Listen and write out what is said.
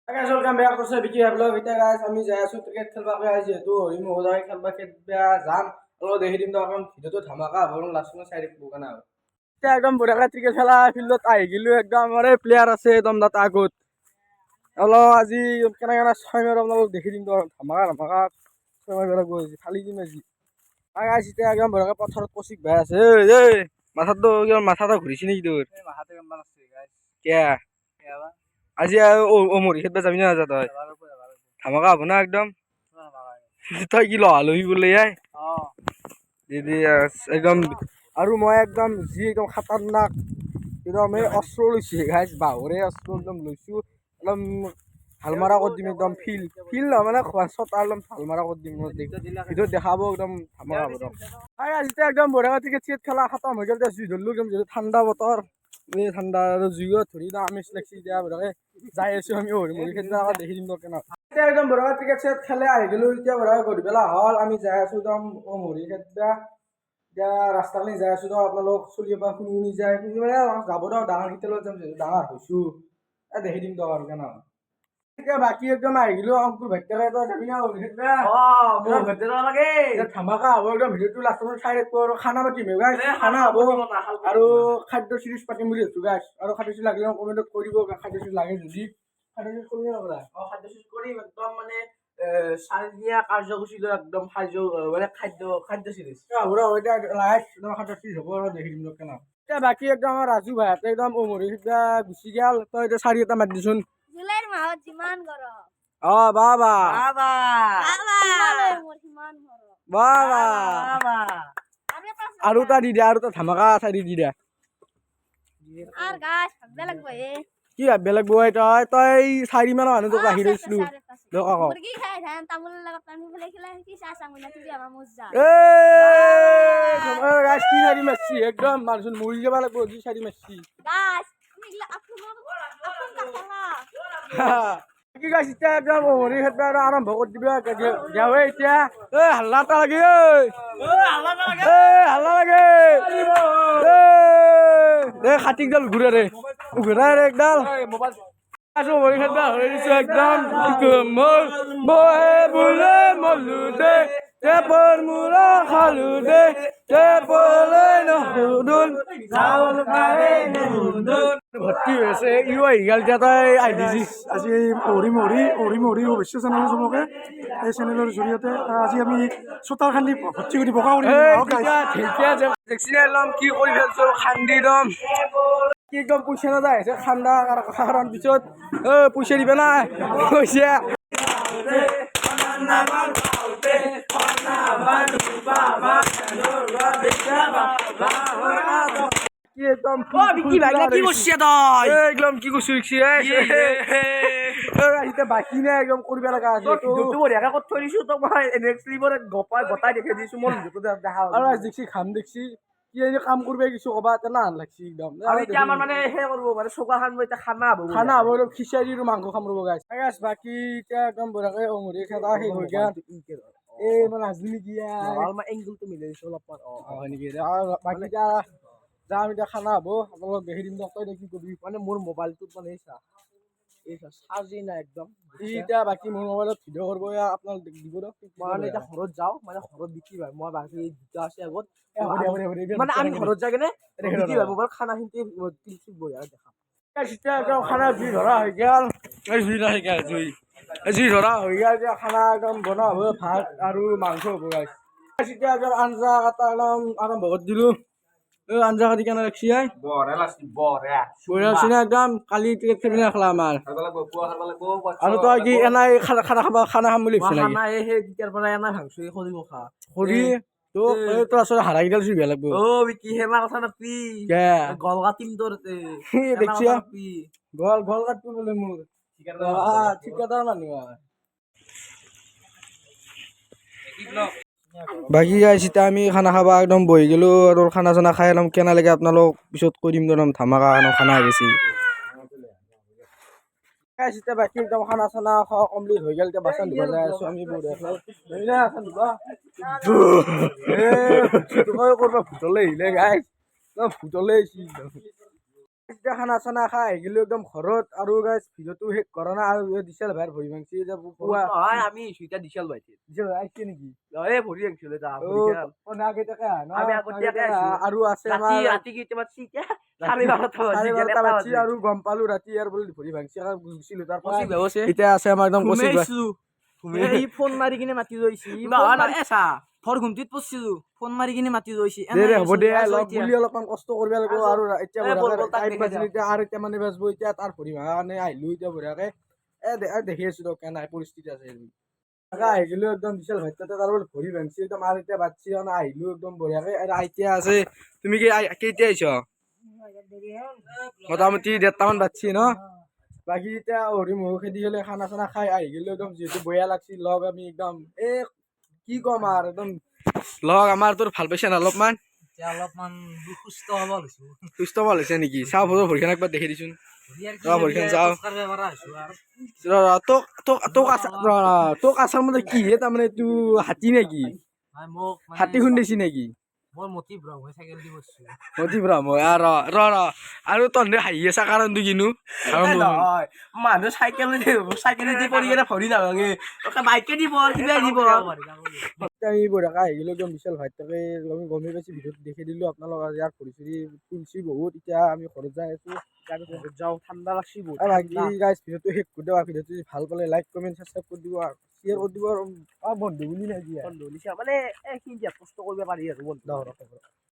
Guys, welcome back to Sabiki Vlog. Guys, আমি যাই আছো ক্ৰিকেট খেলবাকে আহি যেহেতু হৰিম মহোদয় খেলবা যাম অলপ দেখি দিম তখন ভিডিঅ'টো ধামাকা হ'ব লাষ্টত চাই দিব কেনা এতিয়া একদম বঢ়িয়াকে ক্ৰিকেট খেলা ফিল্ডত আহি গিলো একদম আমাৰে প্লেয়াৰ আছে একদম তাত আগত অলপ আজি কেনে ছয় মাৰ অলপ দেখি দিম ধামাকা ধামাকা ছয় মাৰ গৈছে খালি দিম আজি গাইছ এতিয়া একদম বঢ়িয়াকে পথাৰত কচিক ভাই আছে এই মাথাটো মাথাটা ঘূৰিছে নেকি তোৰ মাথাটো কেমন আছে গাইছ কিয়া আজি মৰি খেদবা যাবি না নাযা তই ধামাকা হ'ব না একদম তই কি লহি বোলে দিদি একদম আৰু মই একদম যি একদম খাতাৰনাক একদম এই অস্ত্ৰ লৈছো গাইছ বাঁহৰে অস্ত্ৰ একদম লৈছো একদম ভাল মাৰা কৰি দিম একদম ফিল মানে ছটা একদম ভাল মাৰা কৰি দিম ভিডিঅ'ত দেখাব একদম ধামাকা হ'ব এতিয়া একদম বঢ়িয়া ক্ৰিকেট খেলা খতম হৈ গ'ল জুই ধৰিলো একদম যিহেতু ঠাণ্ডা বতৰ এই ঠাণ্ডা আৰু জুইত ধৰি আমেজ লাগছি এতিয়া বঢ়িয়াকে যাই আছো আমি মৰি খেদবা দেখি দিম কেনে এতিয়া একদম বঢ়িয়া ক্ৰিকেট খেলে আহি গ'লো এতিয়া বঢ়িয়া গধূলি বেলা হ'ল আমি যাই আছো একদম মৰি খেদবা এতিয়া ৰাস্তাখিনি যাই আছো আপোনালোক চলি পৰা শুনি যায় শুনি মানে যাব ডাঙৰ কেইটালৈ যাম ডাঙৰ হৈছো দেখি দিম আৰু কেনে এতিয়া বাকী একদম আহি গ'লো অংকুৰ ভাইটিয়াকে তই যাবি না মৰি খেদবা ধামাকা হ'ব একদম ভিডিঅ'টো লাষ্টত চাই থাকব আৰু খানা পাতিম খানা হ'ব আৰু খাদ্য চিৰিজ পাতিম বুলি ভাবিছো গাইছ আৰু খাদ্য চিৰিজ লাগিলে কমেণ্টত কৈ দিব খাদ্য চিৰিজ লাগে যদি খাদ্য চিৰিজ কৰিম নকৰা খাদ্য চিৰিজ কৰিম একদম মানে চাৰিদিনীয়া কাৰ্যসূচী লৈ একদম মানে খাদ্য চিৰিজ হ'ব এতিয়া লাইভ খাদ্য চিৰিজ হ'ব আৰু দেখি দিম কেনে এতিয়া বাকী একদম আমাৰ ৰাজু ভাইহঁতে একদম মৰি খেদবা গুচি গ'ল তই এতিয়া চাৰি এটা মাতি দিচোন জুলাইৰ মাহত যিমান গৰম বাবা আৰু এটা দি দে আৰু এটা ধামাকা চাৰি দি দে কি ভাবিব লাগব তই 4 মান মানুহ তোক ৰাখি দিছিলো একদম মানুহ মৰি যাব লাগব যি 4 মাৰছি কি গাইছ এতিয়া একদম মৰি খেদবা আৰু আৰম্ভ কৰি দিবা এতিয়া হাল্লা এটা লাগে হাল্লা লাগে খাটিকডাল ঘূৰে ৰে ঘূৰাই ৰে একডাল মৰি খেদবা হৈ দিছো একদম মই বোলে মলো দে টেপৰ মূৰা খালো দে টেপলৈ নহদুল ভৰ্তি হৈ আছে ইও আহি গ'ল এতিয়া তই আহি দিছি আজি মৰি অৱশ্য চেনেল চবকে এই চেনেলৰ জৰিয়তে আজি আমি চোতাল খান্দি ভৰ্তি কৰি বগা কৰি কি কৰি ফেলছো খান্দি দম কি একদম পইচা নাযায় ঠাণ্ডা কাৰণ পিছত পইচা দিবা না পইচা একদম কি করছি বাকি নাই একদম করবে লাগা থৈ দিছো তোক মই গতাই দেখে দিছো মই দেখা আৰু দেখছি খাম দেখছি কি কাম করবে কিছু কবা না লাগছি একদম আমার মানে হে করবো মানে চকা খান এটা খানা হবো খিচারি আৰু মাংস খাম ৰব গাইছ বাকি এতিয়া একদম বঢ়াকে অমৰি খেদা শেষ হৈ গেল এই মানে আজি নেকি এংগলটো মিলাই দিছো অলপমান হয় নেকি বাকি এতিয়া যাম এতিয়া খানা হ'ব আপোনালোক দেখি দিম তই কি কবি মানে মোৰ মোবাইলটোত মানে চাৰ্জেই নাই একদম এতিয়া বাকী মোৰ মোবাইলত ভিডিঅ' কৰিব আপোনালোক দিব মানে এতিয়া ঘৰত যাওঁ মানে ঘৰত বিক্ৰী হয় মই বাকী দুটা আছে আগত মানে আমি ঘৰত যাই কেনে বিক্ৰী হয় মোবাইল খানাখিনি বঢ়িয়া দেখাম এতিয়া খানা জুই ধৰা হৈ গ'ল জুই ধৰা হৈ গ'ল এতিয়া খানা একদম বনোৱা হ'ব ভাত আৰু মাংস হ'ব গাইছ এতিয়া একদম আঞ্জা কাটা একদম আৰম্ভ কৰি দিলোঁ আঞ্জা কাটি কেনে ৰাখছি বঢ়িয়া আছে না একদম কালি ক্ৰিকেট খেলি নাখলা আমাৰ আৰু তই কি এনাই খানা খাম বুলি ভাবছি খৰি তোৰ ওচৰত হাৰা কেইডাল চুই বেয়া লাগব কি হেমা কথা নাপি গল কাটিম তোৰ দেখছি গল কাটবি বোলে মোৰ ঠিকাদাৰ মানুহ বাকী গাইছ এতিয়া আমি খানা খাবা একদম বহি গেলো আৰু খানা চানা খাই একদম কেনা লাগে আপোনালোক পিছত কৈ দিম একদম ধামাকা খানা গেছি গাইছ এতিয়া বাকী একদম খানা চানা খোৱা কমপ্লিট হৈ গ'ল এতিয়া বাচন ধুব যাই আছো আমি ভূতলে আহিলে গাইছ ভূতলে আহিছি এতিয়া খানা চানা খাই আহিলোঁ একদম ঘৰত আৰু গাইছ ভিডিঅ'টো শেষ কৰা নাই আৰু দিছিল ভাইৰ ভৰি ভাঙছি এতিয়া পুৱা নহয় আমি সুইটা দিছিল ভাইটি দিছিল আহিছে নেকি এই ভৰি আনিছিল এটা না কেইটাকে আহা আমি আগতীয়াকে আহিছো। আৰু আছে ৰাতি আমাৰ ৰাতি কেইটামান চিটা 12:30 চাৰে বাৰটা বাজি আৰু গম পালো ৰাতি ইয়াৰ বোলে ভৰি ভাঙছি আৰু গুচিলো তাৰ পৰা এতিয়া আছে আমাৰ একদম কচি এই ফোন মাৰি কিনে মাতি লৈছি নহয় নহয় এ চা ভৰ ঘুমটিত পৰছিলো ফোন মাৰি কিনে মাতি লৈছি দে হ'ব দে লগ বুলি অলপমান কষ্ট কৰিব লাগিব আৰু এতিয়া বল, বল, তাক টাইম দেখি বাজিল যাওঁ। এতিয়া আৰু এতিয়া মানে বাজব এতিয়া তাৰ ভৰি ভাঙা কাৰণে আহিলো এতিয়া বঢ়িয়াকে দেখি আছো ৰ কেনে পৰিস্থিতি আছে আহিলো একদম বিশাল ভাই তাতে তাৰ বোলে ভৰি ভাঙছি একদম আৰু এতিয়া বাচ্ছি কাৰণে আহিলো একদম বঢ়িয়াকে আৰু এতিয়া আছে তুমি কি কেতিয়া আহিছ মোটামুটি 1:30মান বাচ্ছি ন বাকী এতিয়া হৰি মহু খেদি গ'লে খানা চানা খাই আহি গ'লো একদম যিহেতু বঢ়িয়া লাগছি লগ আমি একদম কি ক'ম আৰু একদম লগ আমাৰ তোৰ ভাল পাইছে না অলপমান এতিয়া অলপমান সুস্থ হ'ব লৈছো সুস্থ ভাল হৈছে নেকি চাওঁ ভৰিখন একবাৰ দেখি দিছোন ভৰিখন চাওঁ তোক আছাৰ মতে কিহে তাৰমানে এইটো হাতী নেকি মোক হাতী খুন্দিছি নেকি মই মতি ব্ৰহ্ম চাইকেল দি বসছো মতি ব্ৰহ্ম ৰ আৰু তহঁতে হাঁহি আছা কাৰণটো কিনো নহয় মানুহ চাইকেল দি পৰি কিনে ভৰি নাভাঙে বাইকে দিব কিবা দিব আমি বঢ়িয়াকে আহি গ'লো একদম বিশাল ভাই তাকে আমি গমেই পাইছোঁ ভিডিঅ'ত দেখি দিলোঁ আপোনালোক ইয়াৰ ভৰি চৰি ফুলছি বহুত এতিয়া আমি ঘৰত যাই আছোঁ ঘৰত যাওঁ ঠাণ্ডা লাগছি বহুত বাকী গাইজ ভিডিঅ'টো শেষ কৰি দিওঁ ভিডিঅ'টো যদি ভাল পালে লাইক কমেণ্ট ছাবস্ক্ৰাইব কৰি দিব আৰু শ্বেয়াৰ কৰি দিব আৰু বন্ধু বুলি নাই দিয়া বন্ধু নিচা মানে এই কি কষ্ট কৰিব পাৰি আৰু বন্ধু